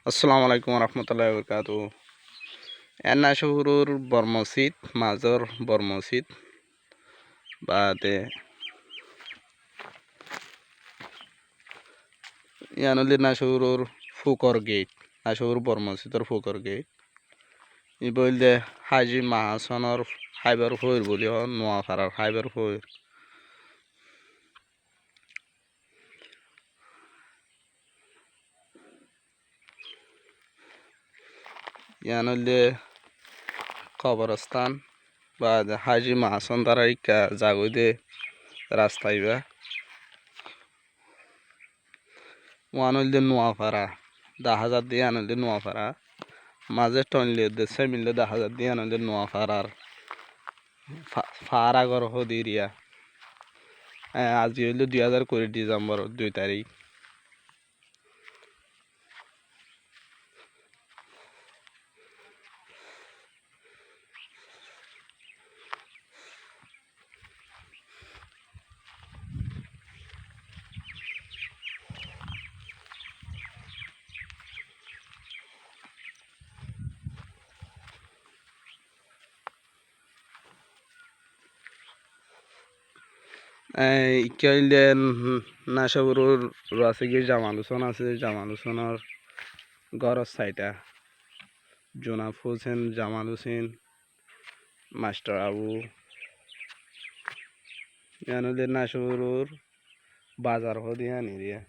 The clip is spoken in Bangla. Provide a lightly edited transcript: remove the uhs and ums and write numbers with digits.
আসসালামু আলাইকুম রহমতুল্লাহ বরকাত এনা শহরুর বর্মসিদ মাজর বর্মসিদ বাদে ইয়ানলি না শহরুর ফুকর গেট না শহর বর্মসিদর ফুকর গেট ই বললে হাজি মাহাসনর হাইবার ফইর বলি নোয়াপাড়ার হাইবার ফইর ইয়ানলি কবরস্থান বা হাজি মাহাসন দ্বারা ইকা জাগই দে রাস্তাইবা ওয়ানলদে নোয়াপাড়া 10,000 দিয়ে আনলদে নোয়াপাড়া মাঝে টনলে দেশে মিললে 10,000 দিয়ে আনলদে নোয়াপাড়ার ফারাগর হদিরিয়া আজি হইল 2020 ডিসেম্বর 2 তারিখ ইকাইলে নাশাবুরুর আছে কি জামাল হোসেন আছে জামাল হোসেনের গড়ের সাইটা জোনাফ হোসেন জামাল হোসেন মাস্টার আবু ইয়ানুদের নাশাবুরুর বাজার হদিয়া নিরিয়া